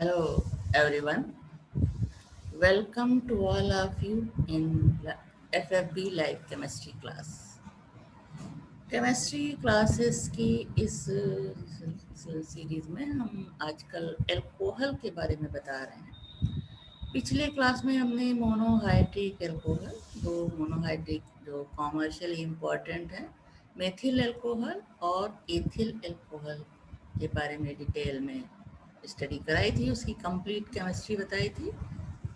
Hello everyone, welcome to all of you in FFB Live Chemistry class. Chemistry classes की इस series में हम आजकल एल्कोहल के बारे में बता रहे हैं। पिछले क्लास में हमने मोनोहाइड्रिक एल्कोहल, दो मोनोहाइड्रिक जो कॉमर्शियली इम्पॉर्टेंट है, मेथिल एल्कोहल और एथिल एल्कोहल के बारे में डिटेल में स्टडी कराई थी, उसकी कंप्लीट केमिस्ट्री बताई थी।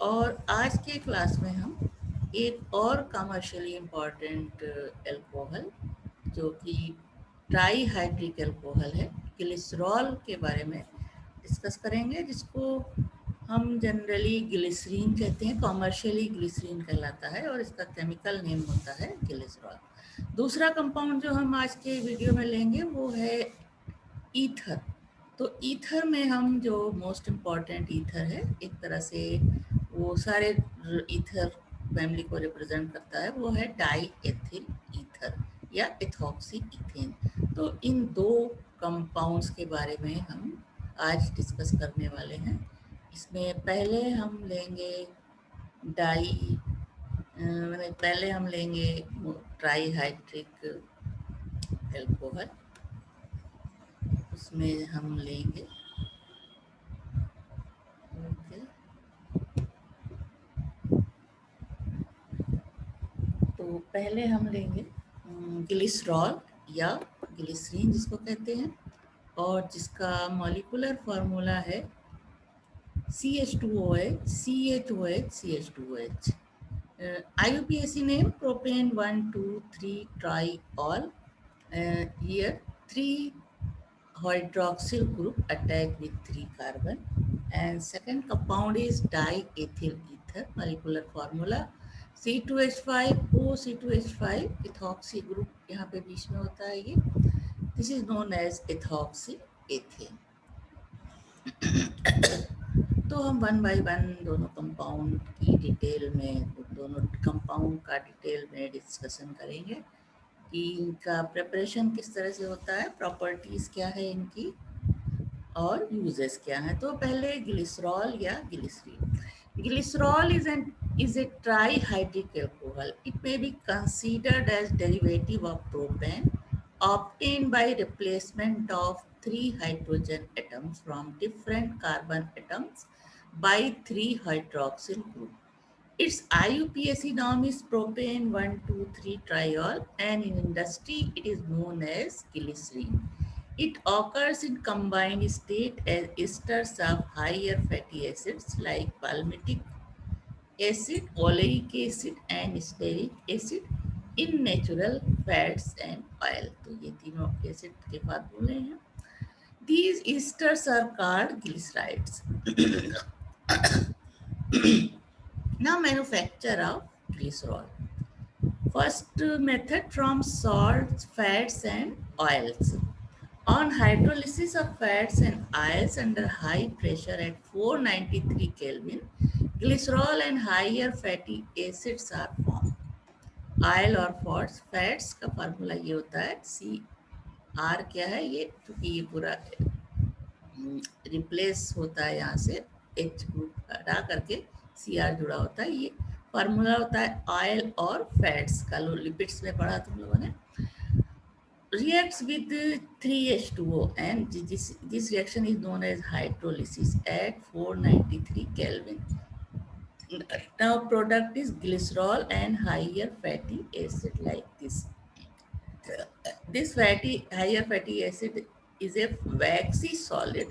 और आज के क्लास में हम एक और कमर्शियली इम्पॉर्टेंट एल्कोहल जो कि ट्राईहाइड्रिक एल्कोहल है, ग्लिसरॉल के बारे में डिस्कस करेंगे, जिसको हम जनरली ग्लिसरीन कहते हैं। कॉमर्शियली ग्लिसरीन कहलाता है और इसका केमिकल नेम होता है ग्लिसरॉल। दूसरा कंपाउंड जो हम आज के वीडियो में लेंगे वो है ईथर। तो ईथर में हम जो मोस्ट इम्पॉर्टेंट ईथर है, एक तरह से वो सारे ईथर फैमिली को रिप्रेजेंट करता है, वो है डाई एथिल ईथर या इथॉक्सी इथेन। तो इन दो कंपाउंड्स के बारे में हम आज डिस्कस करने वाले हैं। इसमें पहले हम लेंगे पहले हम लेंगे ट्राईहाइड्रिक एल्कोहल। उसमें हम लेंगे तो पहले हम लेंगे ग्लिसरॉल या ग्लिसरीन जिसको कहते हैं, और जिसका मॉलिक्यूलर फार्मूला है CH2OH CHOH CH2OH। IUPAC name propane 1,2,3 triol. Here 3 hydroxyl group attack with 3 carbon, and second compound is diethyl ether, molecular formula C2H5 O C2H5 ethoxy group यहाँ पे बीच में होता है ये। This is known as ethoxy ethane। तो हम one by one दोनों compound की डिटेल में, दोनों कंपाउंड का डिटेल में डिस्कशन करेंगे कि इनका प्रिपरेशन किस तरह से होता है, प्रॉपर्टीज़ क्या है इनकी और यूजेस क्या हैं। तो पहले ग्लिसरॉल या glycerin. Glycerol is a trihydric alcohol. It may be considered as derivative of propane obtained by replacement of 3 hydrogen atoms from different carbon atoms by 3 hydroxyl group. Its IUPAC norm is propane 1,2,3 triol, and in industry it is known as glycerine. It occurs in combined state as esters of higher fatty acids like palmitic acid, oleic acid and stearic acid in natural fats and oil. तो ये तीनों acid के फार्मूले हैं। These esters are called glycerides. Now manufacture of glycerol. First method from salts, fats and oils. On hydrolysis of fats and oils under high pressure at 493 Kelvin, glycerol and higher fatty acids are formed. Oil और fats का formula ये होता है CR क्या है ये, क्योंकि ये पूरा रिप्लेस होता है, यहाँ से H ग्रुप हटा करके CR जुड़ा होता है। ये फार्मूला होता है ऑयल और फैट्स का, लो लिपिड्स में पढ़ा तुम लोगों ने। Reacts with 3H2O, and this reaction is known as hydrolysis at 493 Kelvin. Now product is glycerol and higher fatty acid like this. This higher fatty acid is a waxy solid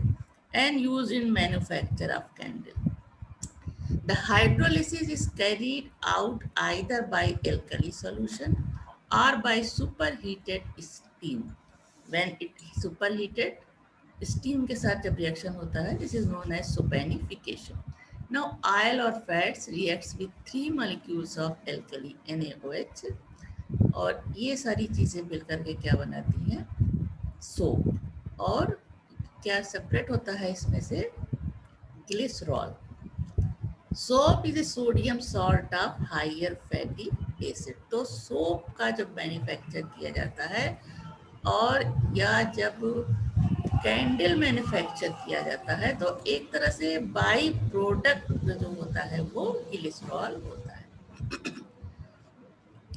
and used in manufacture of candle. The hydrolysis is carried out either by alkali solution or by superheated steam. When it is superheated, steam के साथ जब reaction होता है, this is known as saponification. Now oil or fats reacts with 3 molecules of alkali NaOH, और ये सारी चीज़ें मिल करके क्या बनाती हैं, सोप। और क्या सेपरेट होता है इसमें से, glycerol. Soap is a sodium salt of higher fatty acid. तो सोप का जब मैन्युफैक्चर किया जाता है और या जब कैंडल मैन्युफैक्चर किया जाता है तो एक तरह से बाई प्रोडक्ट जो होता है वो ग्लिसरॉल होता है.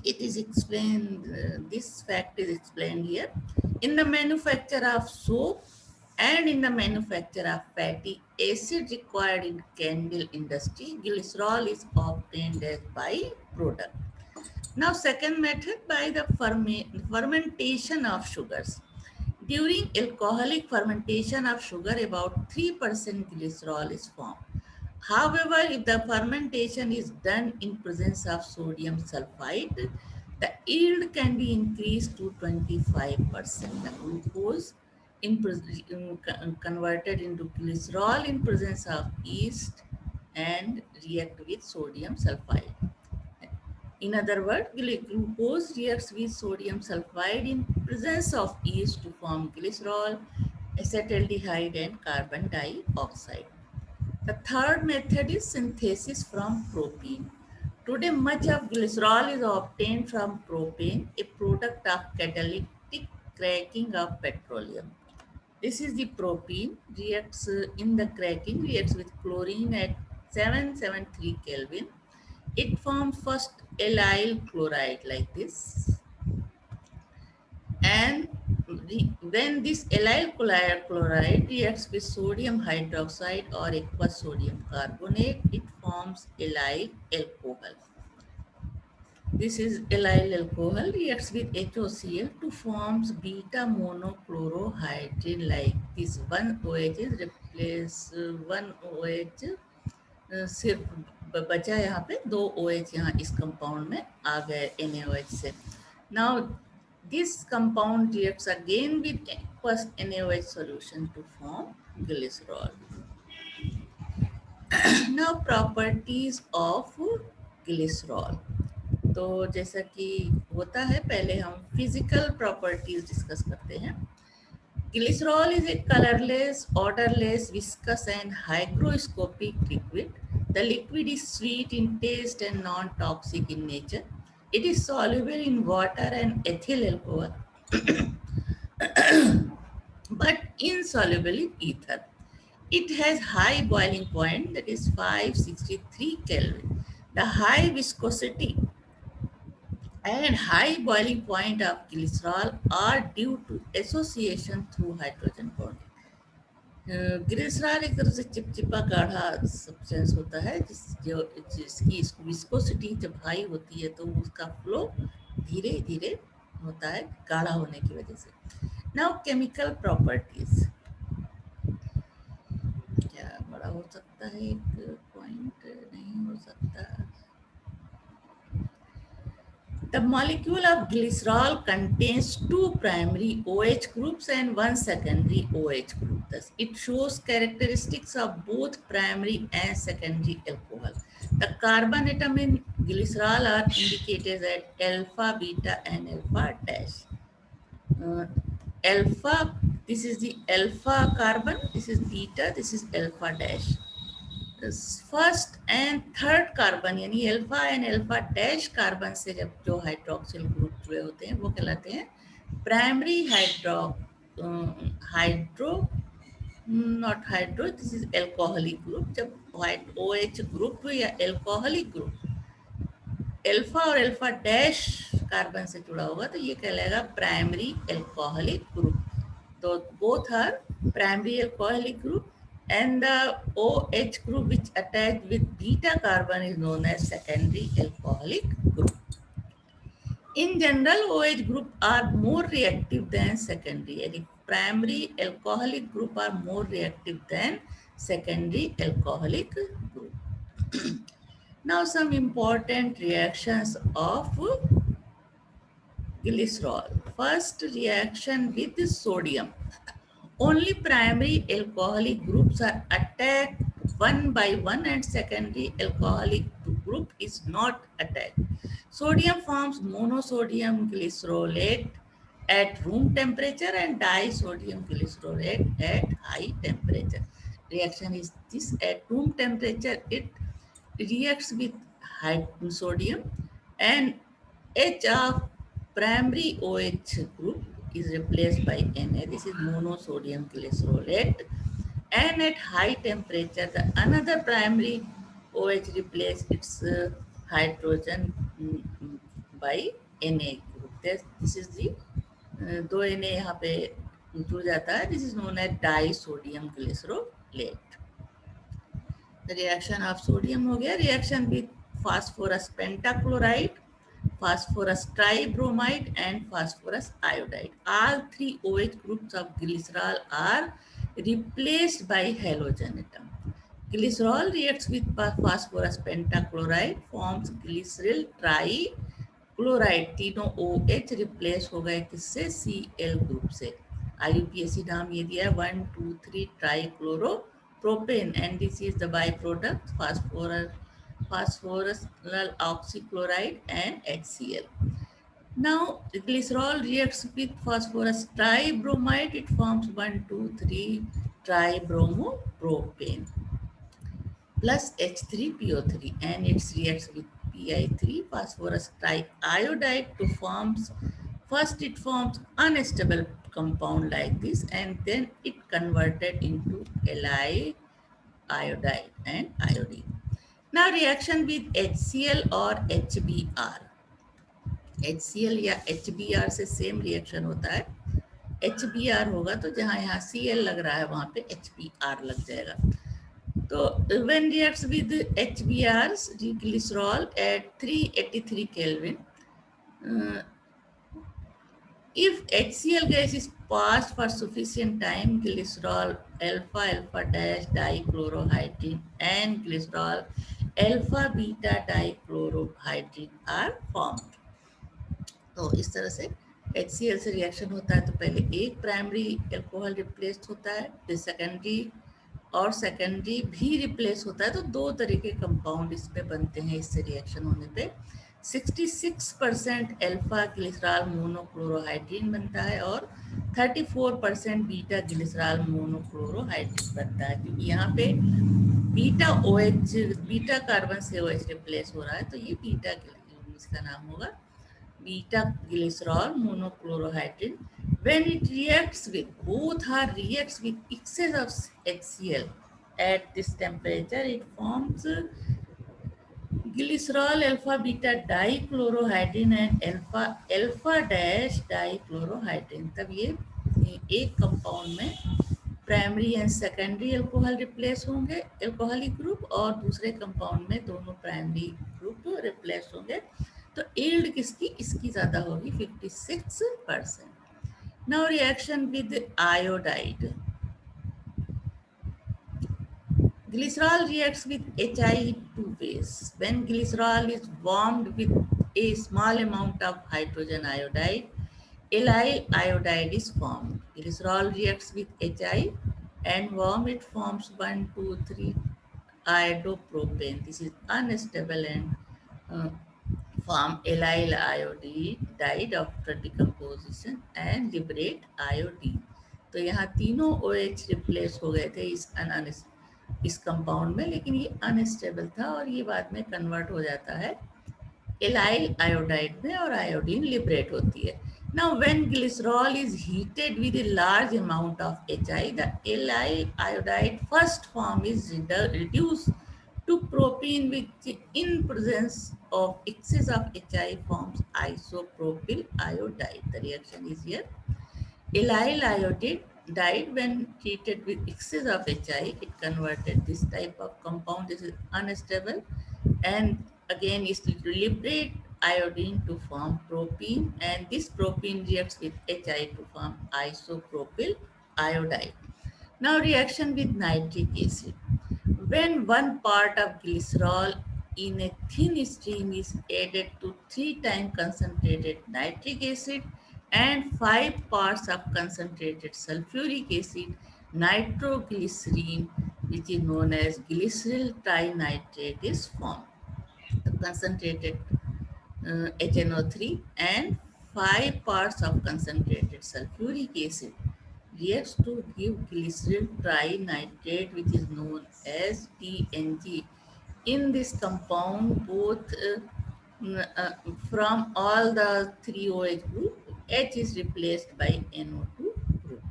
It is explained, this fact is explained here. In the manufacture of soap and in the manufacture of fatty acid required in candle industry, glycerol is obtained as by-product. Now, second method, by the fermentation of sugars. During alcoholic fermentation of sugar, about 3% glycerol is formed. However, if the fermentation is done in presence of sodium sulfide, the yield can be increased to 25%. The glucose converted into glycerol in presence of yeast and react with sodium sulfide. In other words, glucose reacts with sodium sulfide in presence of yeast to form glycerol, acetaldehyde, and carbon dioxide. The third method is synthesis from propene. Today, much of glycerol is obtained from propane, a product of catalytic cracking of petroleum. This is the propene, reacts in the cracking, reacts with chlorine at 773 Kelvin. It forms first allyl chloride like this, and when this allyl chloride reacts with sodium hydroxide or aqueous sodium carbonate, it forms allyl alcohol. This is allyl alcohol reacts with HOCl to forms beta monochlorohydrin like this. One OH is replace one OH, सिर्फ बचा यहाँ पे दो OH यहाँ इस compound में आ गए NaOH से. Now this compound reacts again with aqueous NaOH solution to form glycerol. Now properties of glycerol. तो जैसा कि होता है पहले हम फिजिकल प्रॉपर्टीज डिस्कस करते हैं. Glycerol is a colorless, odorless, viscous and hygroscopic liquid. The liquid is sweet in taste and non-toxic in nature. It is soluble in water and ethyl alcohol, but insoluble in ether. It has high boiling point, that is 563 Kelvin. The high viscosity and high boiling point of glycerol are due to association through hydrogen bonding. Glycerol एक तरह से चिपचिपा गाढ़ा substance होता है जिसकी viscosity जब high होती है तो उसका फ्लो धीरे धीरे होता है गाढ़ा होने की वजह से. Now chemical properties. क्या बड़ा हो सकता है एक पॉइंट? नहीं हो सकता. The molecule of glycerol contains two primary OH groups and one secondary OH group. Thus, it shows characteristics of both primary and secondary alcohol. The carbon atom in glycerol are indicated as alpha, beta, and alpha dash. Alpha, this is the alpha carbon, this is beta, this is alpha dash. First and third carbon यानी alpha and alpha dash carbon से जब जो hydroxyl group जुड़े होते हैं वो कहलाते हैं primary hydro not hydro, this is alcoholic group. जब OH ग्रुप या एल्कोहलिक ग्रुप अल्फा और अल्फा डैश कार्बन से जुड़ा होगा तो ये कहलाएगा प्राइमरी एल्कोहलिक ग्रुप. तो both are primary alcoholic group, and the OH group which attached with beta carbon is known as secondary alcoholic group. In general, OH group are more reactive than secondary, and primary alcoholic group are more reactive than secondary alcoholic group. Now some important reactions of glycerol. First reaction with sodium. Only primary alcoholic groups are attacked one by one and secondary alcoholic group is not attacked. Sodium forms monosodium glycerolate at room temperature and disodium glycerolate at high temperature. Reaction is this: at room temperature it reacts with sodium and H of primary OH group is replaced by Na. This is monosodium glycerolate. And at high temperature, the another primary OH replaces its hydrogen by Na group. This is the दो Na यहाँ पे जुड़ जाता है. This is known as disodium glycerolate. The reaction of sodium हो गया. Reaction with phosphorus pentachloride, phosphorus tribromide and phosphorus iodide. All three OH groups of glycerol are replaced by halogen atom. Glycerol reacts with phosphorus pentachloride, forms glyceryl trichloride. तीनों OH replace हो गए किससे? Cl group से. IUPAC नाम ये दिया है 1,2,3 trichloropropen, and this is the byproduct phosphorus oxychloride and HCl. Now glycerol reacts with phosphorus tribromide. It forms 1,2,3 tribromopropane plus H3PO3, and it reacts with Pi3 phosphorus triiodide to forms. First it forms unstable compound like this, and then it converted into Li iodide and iodine. Now reaction with HCl or HBr. HCl या HBr से same reaction होता है. HBr होगा तो जहाँ यहाँ Cl लग रहा है वहाँ पे HBr लग जाएगा. So when reacts with HBr's glycerol at 383 Kelvin, if HCl gas is passed for sufficient time, glycerol alpha dash dichlorohydrin and glycerol alpha beta dichlorohydrin are formed. तो इस तरह से HCl से रिएक्शन होता है तो पहले एक प्राइमरी एल्कोहल रिप्लेस होता है, फिर सेकेंडरी और सेकेंडरी भी रिप्लेस होता है. तो दो तरह के कंपाउंड इसमें बनते हैं. इससे रिएक्शन होने पे 66% अल्फा ग्लिसरॉल मोनोक्लोरोहाइड्रिन बनता है और 34% बीटा ग्लिसरॉल मोनोक्लोरोहाइड्रिन बनता है. क्योंकि यहाँ पे बीटा OH बीटा कार्बन से OH रिप्लेस हो रहा है तो ये बीटा, इसका नाम होगा beta glycerol monochlorohydrin. When it reacts with, both are reacts with excess of HCl at this temperature, it forms glycerol alpha beta dichlorohydrin and alpha dash dichlorohydrin. तब ये एक कंपाउंड में primary and secondary alcohol replace होंगे, alcoholic group, और दूसरे compound में दोनों primary group replace होंगे. तो यील्ड किसकी? इसकी ज़्यादा होगी 56%. Now reaction with iodide. Glycerol reacts with HI two ways. When glycerol is warmed with a small amount of hydrogen iodide, allyl iodide is formed. Glycerol reacts with HI and warm it forms 1,2,3 iodopropane. This is unstable and form allyl iodide after decomposition and liberate iodine. तो यहाँ तीनों OH replace हो गए थे इस compound में, लेकिन ये अनस्टेबल था और ये बाद में कन्वर्ट हो जाता है एलाइल आयोडाइड में और आयोडीन लिबरेट होती है. Now when glycerol is heated with a large amount of HI, the allyl iodide first form is reduced to propene, which in presence of excess of HI forms isopropyl iodide. The reaction is here. Allyl iodide died when treated with excess of HI. It converted this type of compound. This is unstable, and again is to liberate iodine to form propene, and this propene reacts with HI to form isopropyl iodide. Now reaction with nitric acid. When one part of glycerol in a thin stream is added to 3 times concentrated nitric acid and 5 parts of concentrated sulfuric acid, nitroglycerine, which is known as glyceryl trinitrate, is formed. The concentrated HNO3 and 5 parts of concentrated sulfuric acid reacts to give glyceryl trinitrate, which is known as PNG. In this compound, both from all the 3 OH group, H is replaced by NO2 group.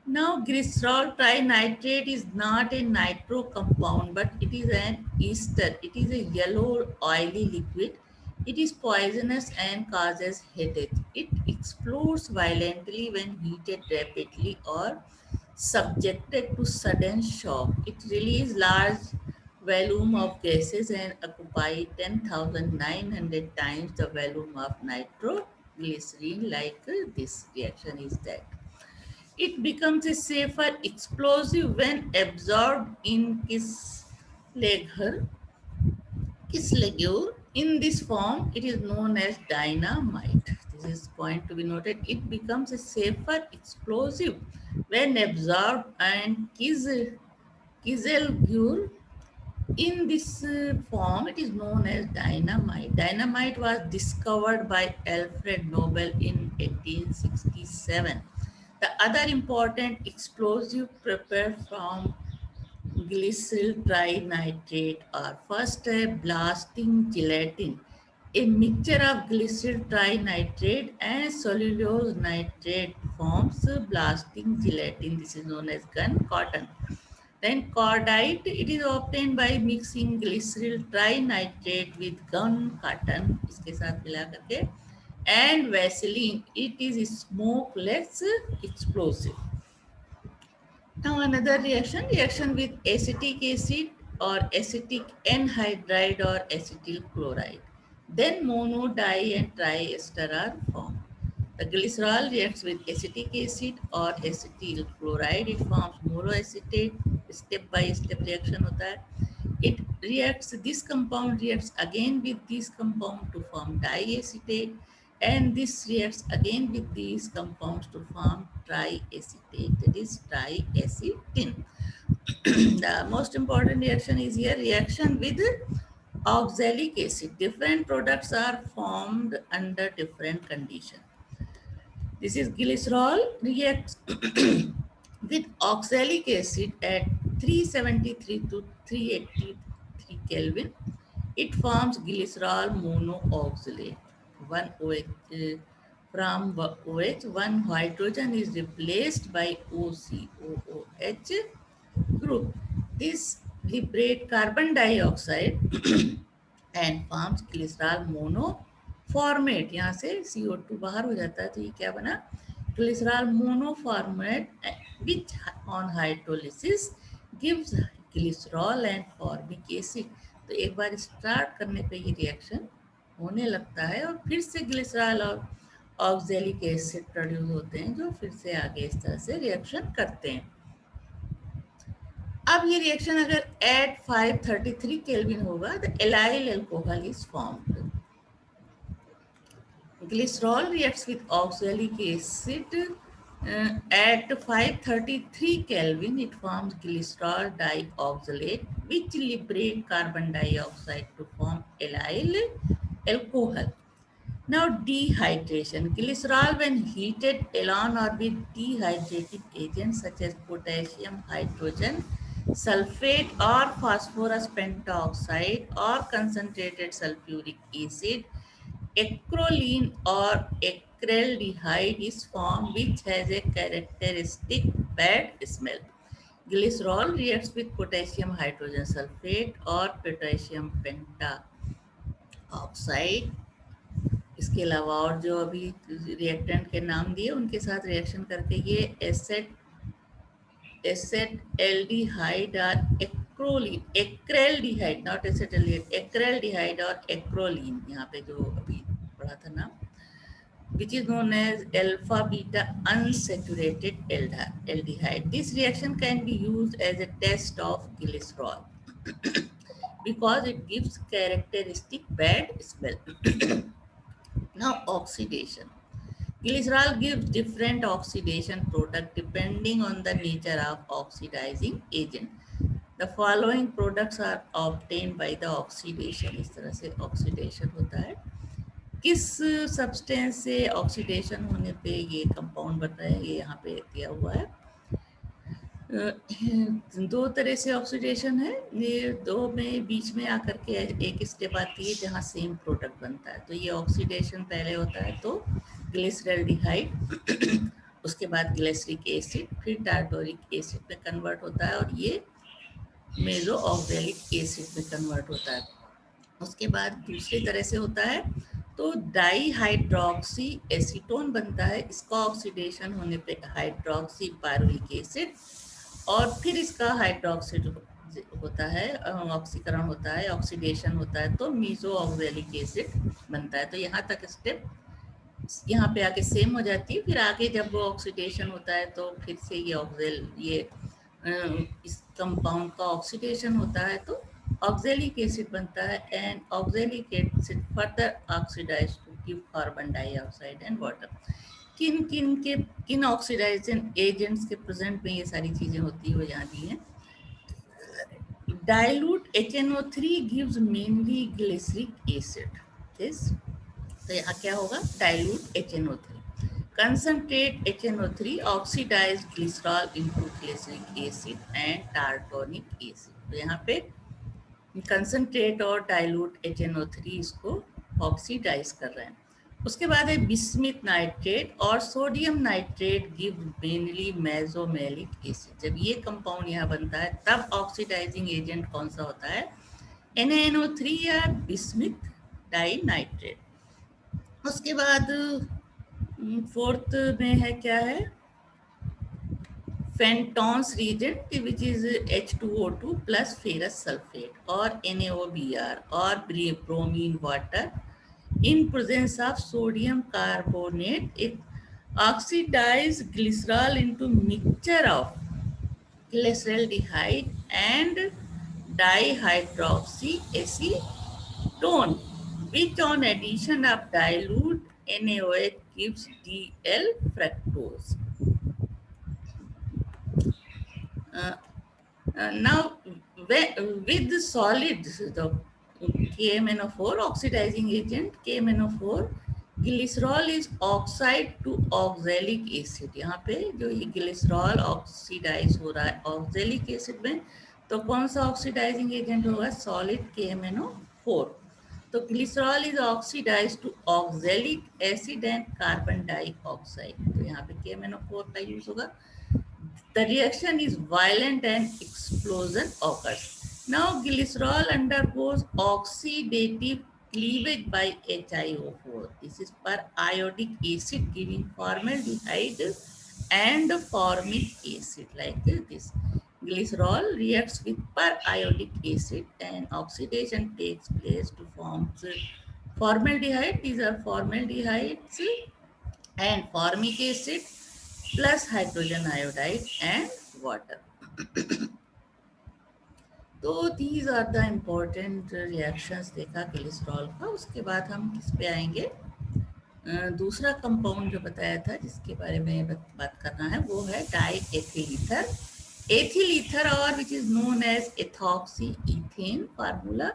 Now, glycerol trinitrate is not a nitro compound, but it is an ester. It is a yellow oily liquid. It is poisonous and causes headache. It explodes violently when heated rapidly or subjected to sudden shock. It releases large volume of gases and occupy 10,900 times the volume of nitroglycerin. Like this reaction is that it becomes a safer explosive when absorbed in Kislegur. In this form, it is known as dynamite. This is point to be noted. It becomes a safer explosive when absorbed and Kiselgur. In this form, it is known as dynamite. Dynamite was discovered by Alfred Nobel in 1867. The other important explosive prepared from glyceryl trinitrate are first blasting gelatin. A mixture of glyceryl trinitrate and cellulose nitrate forms blasting gelatin. This is known as gun cotton. Then cordite, it is obtained by mixing glyceryl trinitrate with gun cotton, इसके साथ मिला करके, and Vaseline. It is smokeless explosive. Now another reaction with acetic acid or acetic anhydride or acetyl chloride. Then mono, di and triester are formed. The glycerol reacts with acetic acid or acetyl chloride. It forms monoacetate. Step by step reaction होता है. It reacts, this compound reacts again with this compound to form diacetate, and this reacts again with these compounds to form triacetate, that is triacetin. The most important reaction is here reaction with oxalic acid. Different products are formed under different conditions. This is glycerol reacts with oxalic acid at 373 to 383 Kelvin. It forms glycerol monooxalate. One OH from OH, one hydrogen is replaced by OCOOH group. This liberates carbon dioxide and forms glycerol monoformate. यहाँ से CO2 बाहर हो जाता है, तो ये क्या बना? Glycerol monoformate, which on hydrolysis gives glycerol and formic acid. तो एक बार स्टार्ट करने पे ये रिएक्शन होने लगता है और फिर से ग्लिसरॉल और ऑक्सैलिक एसिड प्रोड्यूस होते हैं, जो फिर से आगे इस तरह से रिएक्शन करते हैं. अब ये रिएक्शन अगर एट 533 केल्विन होगा तो allyl alcohol is formed. Glycerol reacts with oxalic acid at 533 Kelvin. It forms glycerol dioxalate, which liberates carbon dioxide to form allyl alcohol. Now dehydration. Glycerol when heated alone or with dehydrating agents such as potassium hydrogen sulfate or phosphorus pentoxide or concentrated sulfuric acid, acrolein or acraldehyde is formed, which has a characteristic bad smell. Glycerol reacts with potassium hydrogen sulfate or potassium pentaoxide. इसके अलावा और जो अभी reactant के नाम दिए उनके साथ रिएक्शन करके ये एसेटल्डिहाइड और एक्रोलीन, एक्रेल्डिहाइड, नॉट एसेटल्डिहाइड, एक्रेल्डिहाइड और एक्रोलीन, यहाँ पे जो अभी पढ़ा था नाम, which is known as alpha beta unsaturated aldehyde. This reaction can be used as a test of glycerol because it gives characteristic bad smell. Now oxidation. Glycerol gives different oxidation product depending on the nature of oxidizing agent. The following products are obtained by the oxidation. इस तरह से oxidation होता है. किस substance से oxidation होने पे ये कंपाउंड बन रहा है, ये यहाँ पे दिया हुआ है. दो तरह से ऑक्सीडेशन है. ये दो में बीच में आकर के एक स्टेप आती है जहाँ सेम प्रोडक्ट बनता है. तो ये ऑक्सीडेशन पहले होता है तो ग्लिसरल्डिहाइड उसके बाद ग्लिसरिक एसिड, फिर टार्टोरिक एसिड में कन्वर्ट होता है और ये मेजो ऑक्जेलिक एसिड में कन्वर्ट होता है। उसके बाद दूसरी तरह से होता है तो डाई हाइड्रोक्सी एसीटोन बनता है, इसका ऑक्सीडेशन होने पे हाइड्रोक्सी पायरुविक एसिड और फिर इसका हाइड्रोक्सिड होता है, ऑक्सीकरण होता है, ऑक्सीडेशन होता है तो मीजो ऑक्जेलिक एसिड बनता है। तो यहाँ तक स्टेप यहाँ पे आके सेम हो जाती है। फिर आगे जब वो ऑक्सीडेशन होता है तो फिर से ये इस कंपाउंड का ऑक्सीडेशन होता है तो ऑक्जेलिक एसिड बनता है and oxalic acid further oxidize to give carbon dioxide and water. किन ऑक्सीडाइजेशन एजेंट्स के प्रेजेंट में ये सारी चीजें होती है वो यहाँ दी है। Dilute HNO3 gives mainly glyceric acid. This तो यहाँ क्या होगा, dilute HNO3, concentrate HNO3 oxidise glycerol into glyceric acid and tartronic acid. तो यहाँ पे कंसंट्रेट और डाइल्यूट HNO3 इसको ऑक्सीडाइज कर रहे हैं। उसके बाद है बिस्मिथ नाइट्रेट और sodium nitrate give mainly mesomelic acid. जब ये कंपाउंड यहाँ बनता है तब ऑक्सीडाइजिंग एजेंट कौन सा होता है, NaNO3 या बिस्मिथ डाई नाइट्रेट। उसके बाद फोर्थ में है क्या है, Fenton's reagent which is H2O2 plus ferrous sulphate और NaOBr और bromine water in presence of sodium carbonate. It oxidize glycerol into mixture of glyceraldehyde and dihydroxy acetone, which on addition of dilute NaOH gives DL fructose. Now, with the solids, the KMnO4 oxidizing agent, KMnO4 glycerol is oxide to oxalic acid. यहाँ पे जो ये glycerol oxidise हो रहा है oxalic acid में, तो कौन सा ऑक्सीडाइजिंग एजेंट होगा, सॉलिड KMnO4। तो glycerol is oxidize to oxalic acid and carbon dioxide, तो यहाँ पे KMnO4 का यूज होगा। The reaction is violent and explosion occurs. Now glycerol undergoes oxidative cleavage by HiO4. This is per iodic acid giving formaldehyde and formic acid like this. Glycerol reacts with per iodic acid and oxidation takes place to form formaldehyde. These are formaldehydes and formic acid plus hydrogen iodide and water. तो these are the important reactions देखा glycerol का। उसके बाद हम किस पे आएंगे, दूसरा कंपाउंड जो बताया था जिसके बारे में बात करना है वो है die ethyl ether. Ethyl ether और which is known as ethoxy ethane, formula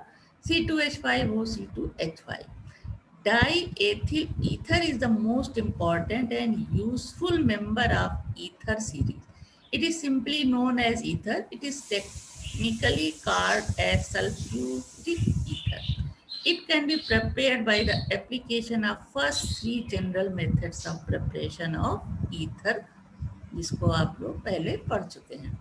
C2H5OC2H5। Diethyl ether is the most important and useful member of ether series. It is simply known as ether. It is technically called as sulfuric ether. It can be prepared by the application of first three general methods of preparation of ether, जिसको आप लोग पहले पढ़ चुके हैं।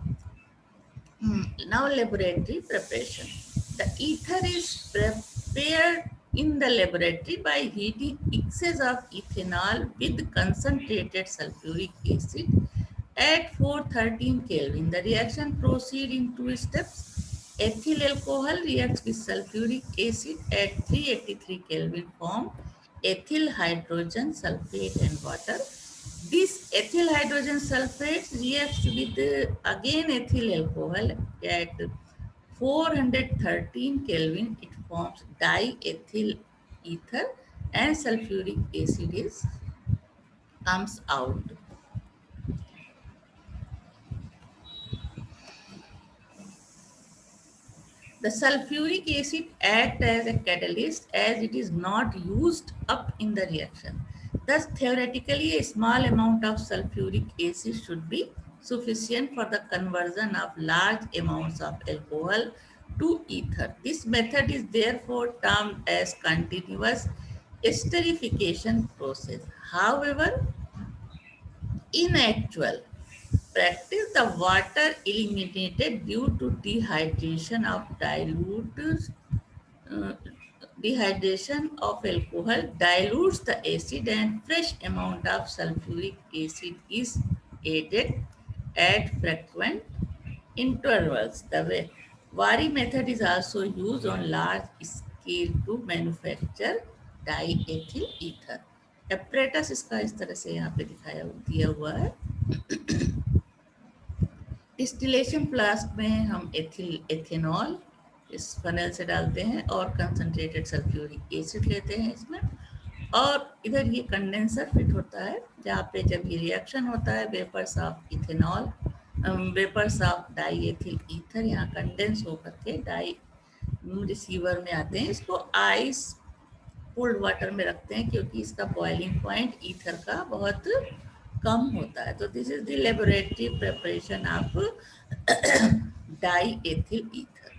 Now laboratory preparation. The ether is prepared in the laboratory by heating excess of ethanol with concentrated sulfuric acid at 413 Kelvin. The reaction proceeds in two steps. Ethyl alcohol reacts with sulfuric acid at 383 Kelvin form ethyl hydrogen sulfate and water. This ethyl hydrogen sulfate reacts with again ethyl alcohol at 413 Kelvin. It forms diethyl ether and sulfuric acid comes out. The sulfuric acid acts as a catalyst as it is not used up in the reaction. Thus, theoretically, a small amount of sulfuric acid should be sufficient for the conversion of large amounts of alcohol to ether. This method is therefore termed as continuous esterification process. However, in actual practice, the water eliminated due to dehydration of uh, dehydration of alcohol dilutes the acid, and fresh amount of sulfuric acid is added at frequent intervals. The Wari method is also used on large scale to manufacture diethyl ether. Apparatus इसका इस तरह से यहाँ पे दिया हुआ है। Distillation flask में हम एथेनॉल इस फनल से डालते हैं और कंसनट्रेटेड सल्फ्यूरिक एसिड लेते हैं इसमें, और इधर ये कंडेंसर फिट होता है जहाँ पे जब ये रिएक्शन होता है vapours of ethanol vapours of di ethyl ether यहाँ कंडेंस होकर के डाई रिसीवर में आते हैं। इसको आइस कोल्ड वाटर में रखते हैं क्योंकि इसका बॉइलिंग पॉइंट ईथर का बहुत कम होता है। तो this is the laboratory preparation of di ethyl ether.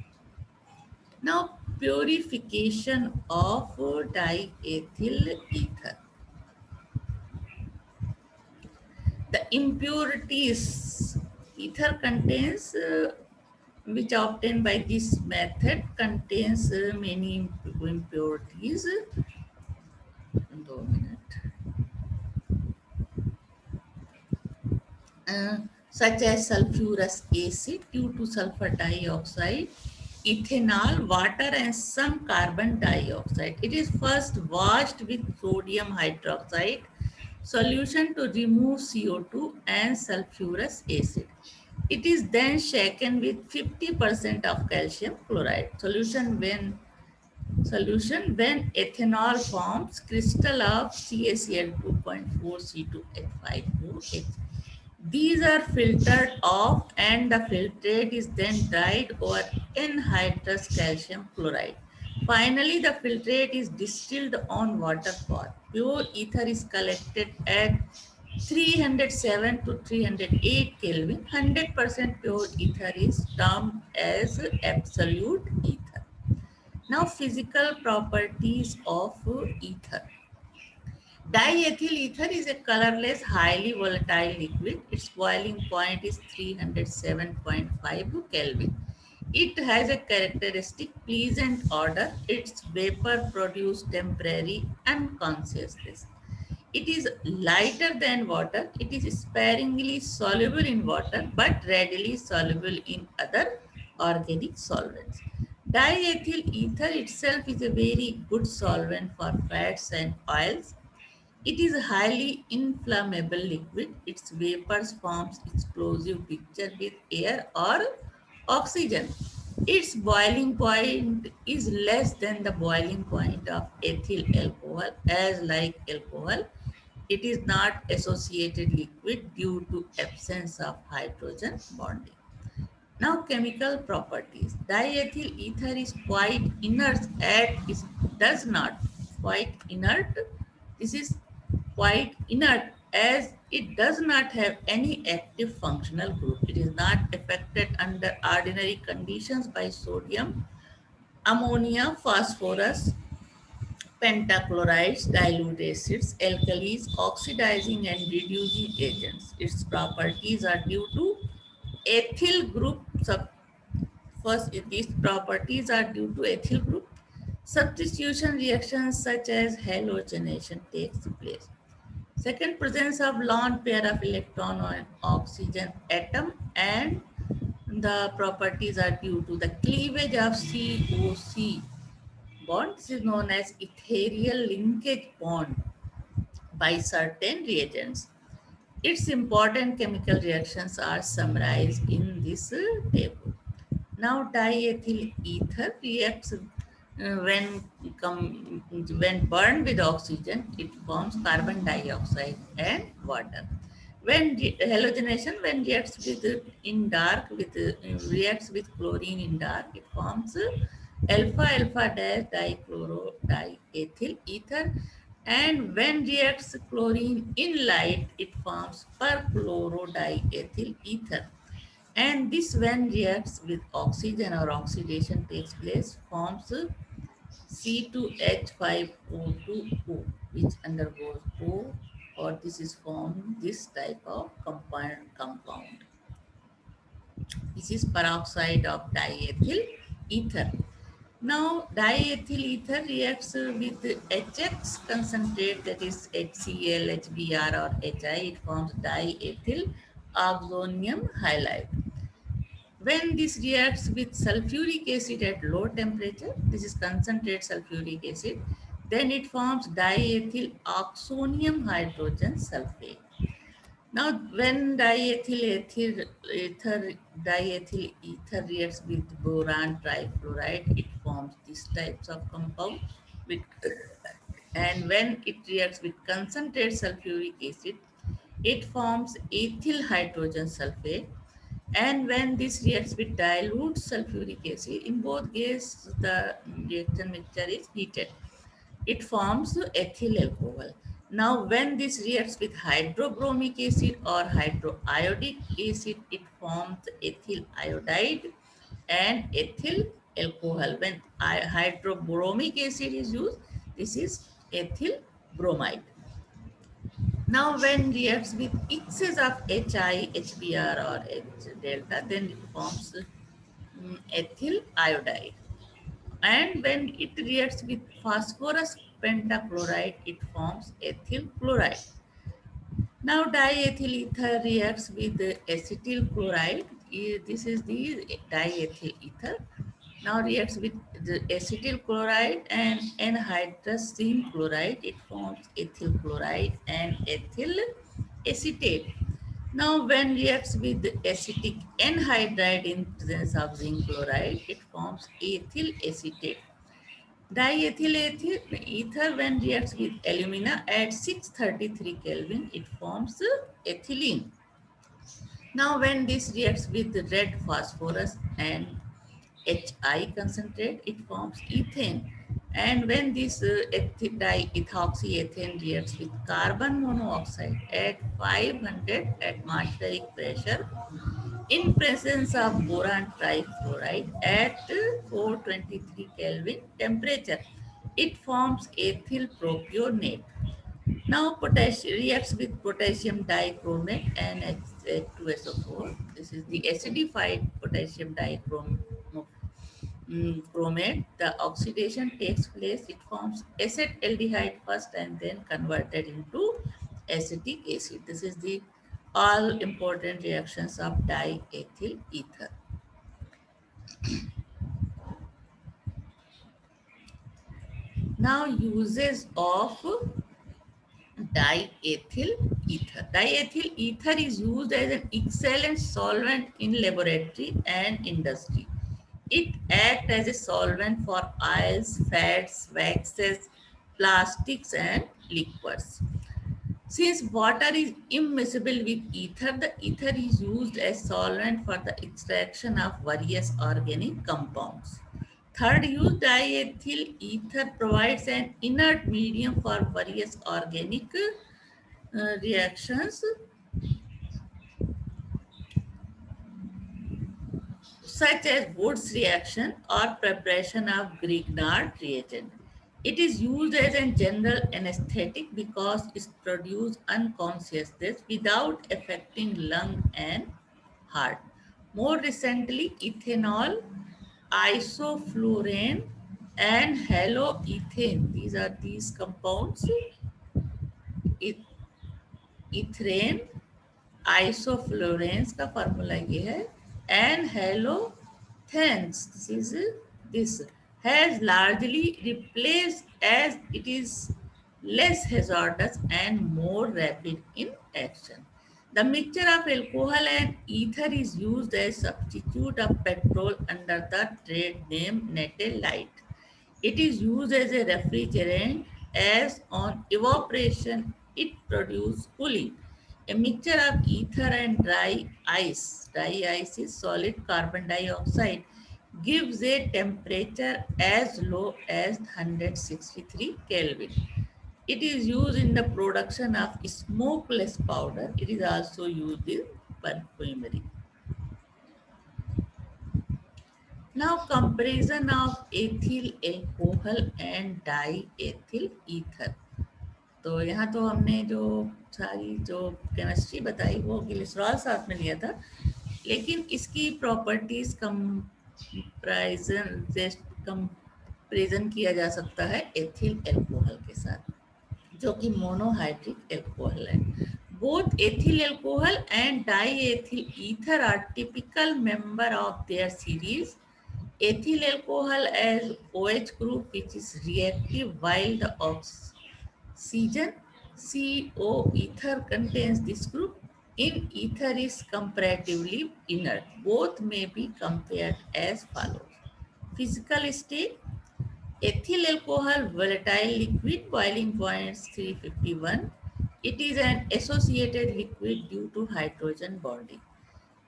Now purification of diethyl ether. The impurities ether contains which obtained by this method contains many impurities. 2 minutes. Such as sulfurous acid due to sulfur dioxide, ethanol, water and some carbon dioxide. It is first washed with sodium hydroxide solution to remove CO2 and sulfurous acid. It is then shaken with 50% of calcium chloride solution. When ethanol forms crystal of CaCl 2.4 C2H5OH. These are filtered off and the filtrate is then dried over anhydrous calcium chloride. Finally, the filtrate is distilled on water bath. Pure ether is collected at 307 to 308 Kelvin. 100% pure ether is termed as absolute ether. Now, physical properties of ether. Diethyl ether is a colorless, highly volatile liquid. Its boiling point is 307.5 Kelvin. It has a characteristic pleasant odor. Its vapor produces temporary unconsciousness. It is lighter than water. It is sparingly soluble in water but readily soluble in other organic solvents. Diethyl ether itself is a very good solvent for fats and oils. It is a highly inflammable liquid. Its vapors forms explosive mixture with air or oxygen. Its boiling point is less than the boiling point of ethyl alcohol. As like alcohol, it is not associated liquid due to absence of hydrogen bonding. Now, chemical properties. Diethyl ether is quite inert at it does not quite inert. This is quite inert as it does not have any active functional group. It is not affected under ordinary conditions by sodium, ammonia, phosphorus, pentachlorides, dilute acids, alkalis, oxidizing and reducing agents. Its properties are due to ethyl group. First, these properties are due to ethyl group. Substitution reactions such as halogenation takes place. Second, presence of lone pair of electron on oxygen atom, and the properties are due to the cleavage of COC bond. This is known as ethereal linkage bond by certain reagents. Its important chemical reactions are summarized in this table. Now, diethyl ether reacts when burned with oxygen, it forms carbon dioxide and water. When halogenation, when reacts with in dark with reacts with chlorine in dark, it forms alpha alpha dash dichloro diethyl ether. And when reacts chlorine in light, it forms perchlorodiethyl ether. And this when reacts with oxygen or oxidation takes place forms C2H5O2O, which undergoes O, or this is formed this type of compound. This is peroxide of diethyl ether. Now, diethyl ether reacts with HX concentrate, that is HCl, HBr or HI. It forms diethyl oxonium halide. When this reacts with sulfuric acid at low temperature, this is concentrate sulfuric acid, then it forms diethyl oxonium hydrogen sulfate. Now, when diethyl ether reacts with boron trifluoride, it forms these types of compound. With, and when it reacts with concentrated sulfuric acid, it forms ethyl hydrogen sulfate. And when this reacts with dilute sulfuric acid, in both cases the reaction mixture is heated, it forms ethyl alcohol. Now, when this reacts with hydrobromic acid or hydroiodic acid, it forms ethyl iodide and ethyl alcohol. When hydrobromic acid is used, this is ethyl bromide. Now, when reacts with excess of HI, HBr or H delta, then it forms ethyl iodide. And when it reacts with phosphorus pentachloride, it forms ethyl chloride. Now diethyl ether reacts with the acetyl chloride. This is the diethyl ether. Now reacts with the acetyl chloride and anhydrous chloride. It forms ethyl chloride and ethyl acetate. Now when reacts with the acetic anhydride in presence of zinc chloride, it forms ethyl acetate. Diethyl ether, when reacts with alumina at 633 Kelvin, it forms ethylene. Now, when this reacts with the red phosphorus and HI concentrate, it forms ethane. And when this ethoxyethane reacts with carbon monoxide at 500 atmospheric pressure, in presence of boron trifluoride at 423 Kelvin temperature, it forms ethyl propionate. Now potassium reacts with potassium dichromate and H2SO4. This is the acidified potassium dichromate. The oxidation takes place. It forms acetaldehyde first and then converted into acetic acid. This is the all important reactions of diethyl ether. Now uses of diethyl ether. Diethyl ether is used as an excellent solvent in laboratory and industry. It acts as a solvent for oils, fats, waxes, plastics and liquids. Since water is immiscible with ether, the ether is used as solvent for the extraction of various organic compounds. Third use, diethyl ether provides an inert medium for various organic reactions such as Wood's reaction or preparation of Grignard reagent. It is used as a general anesthetic because it produces unconsciousness without affecting lung and heart. More recently, ethanol, isoflurane, and haloethane. These are these compounds. Ethane, isoflurane का formula ये है, and halothane, this has largely replaced as it is less hazardous and more rapid in action. The mixture of alcohol and ether is used as substitute of petrol under the trade name Natalite. It is used as a refrigerant as on evaporation it produces cooling. A mixture of ether and dry ice is solid carbon dioxide, gives a temperature as low as 163 Kelvin. It is used in the production of smokeless powder. It is also used in perfumery. Now comparison of ethyl alcohol and di ethyl ether. तो यहाँ तो हमने जो सारी जो chemistry बताई वो glycerol साथ में लिया था, लेकिन इसकी प्रॉपर्टीज कंपैरिजन किया जा सकता है एथिल एल्कोहल के साथ, जो कि मोनोहाइड्रिक एल्कोहल है। Both ethyl alcohol and di ethyl ether are typical member of their series. Ethyl alcohol as OH group which is reactive, while the oxygen CO ether contains this group. In ether is comparatively inert. Both may be compared as follows. Physical state: ethyl alcohol volatile liquid, boiling point 351. It is an associated liquid due to hydrogen bonding.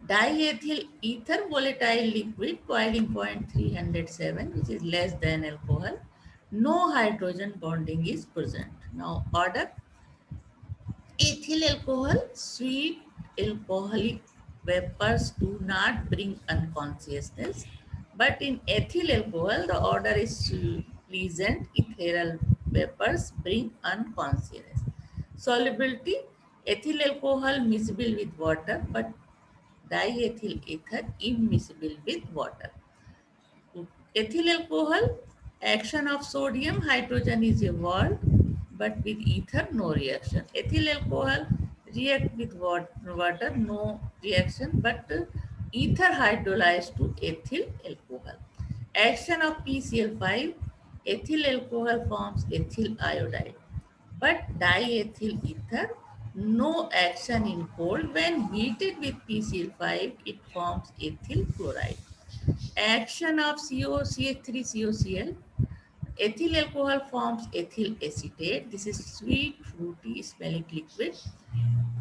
Diethyl ether volatile liquid, boiling point 307, which is less than alcohol. No hydrogen bonding is present. Now order: ethyl alcohol, sweet alcoholic vapors do not bring unconsciousness, but in ethyl alcohol the order is pleasant ethereal vapors bring unconsciousness. Solubility: ethyl alcohol miscible with water, but diethyl ether immiscible with water. Ethyl alcohol, action of sodium, hydrogen is evolved, but with ether no reaction. Ethyl alcohol react with water, no reaction, but ether hydrolyzed to ethyl alcohol. Action of PCl5, ethyl alcohol forms ethyl iodide, but diethyl ether no action in cold. When heated with PCl5, it forms ethyl chloride. Action of COCH3COCl. Ethyl alcohol forms ethyl acetate. This is sweet, fruity, smelling liquid.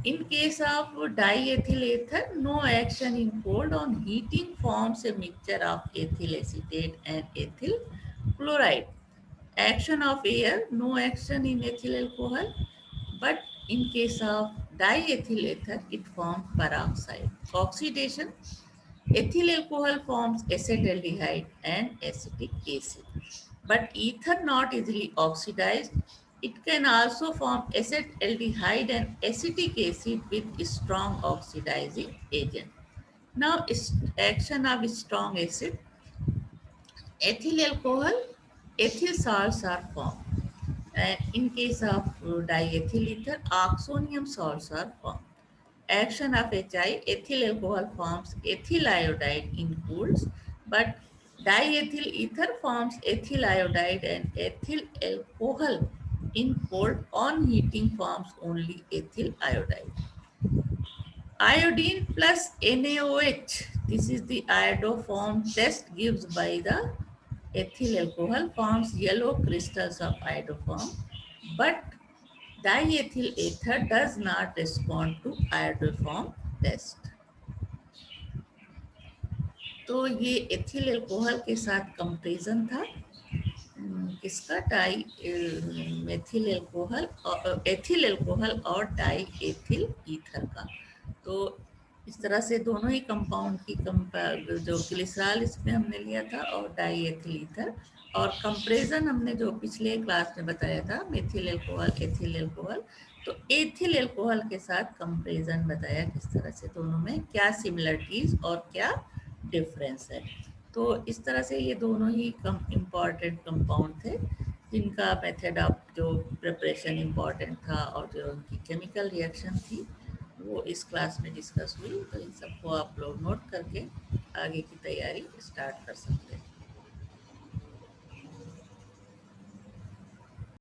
In case of diethyl ether, no action in cold. On heating, forms a mixture of ethyl acetate and ethyl chloride. Action of air, no action in ethyl alcohol, but in case of diethyl ether, it forms peroxide. Oxidation: ethyl alcohol forms acetaldehyde and acetic acid, but ether not easily oxidized. It can also form acetaldehyde and acetic acid with strong oxidizing agent. Now, action of strong acid: ethyl alcohol, ethyl salts are formed. And in case of diethyl ether, oxonium salts are formed. Action of HI: ethyl alcohol forms ethyl iodide in cools, but diethyl ether forms ethyl iodide and ethyl alcohol in cold. On heating, forms only ethyl iodide. Iodine plus NaOH. This is the iodoform test gives by the ethyl alcohol, forms yellow crystals of iodoform, but diethyl ether does not respond to iodoform test. तो ये ethyl alcohol के साथ comparison था किसका, die methyl alcohol और ethyl alcohol और die ethyl ether का। तो इस तरह से दोनों ही कंपाउंड की जो ग्लिसरॉल इसमें हमने लिया था और डाई एथिल ईथर, और कंपैरिजन हमने जो पिछले क्लास में बताया था मेथिल अल्कोहल एथिल अल्कोहल, तो एथिल अल्कोहल के साथ कंपैरिजन बताया किस तरह से दोनों में क्या सिमिलरिटीज और क्या डिफरेंस है। तो इस तरह से ये दोनों ही इम्पॉर्टेंट कंपाउंड थे जिनका मेथड ऑफ जो प्रिपरेशन इम्पॉर्टेंट था और जो उनकी केमिकल रिएक्शन थी वो इस क्लास में डिस्कस हुई। तो इन सबको आप लोग नोट करके आगे की तैयारी स्टार्ट कर सकते हैं।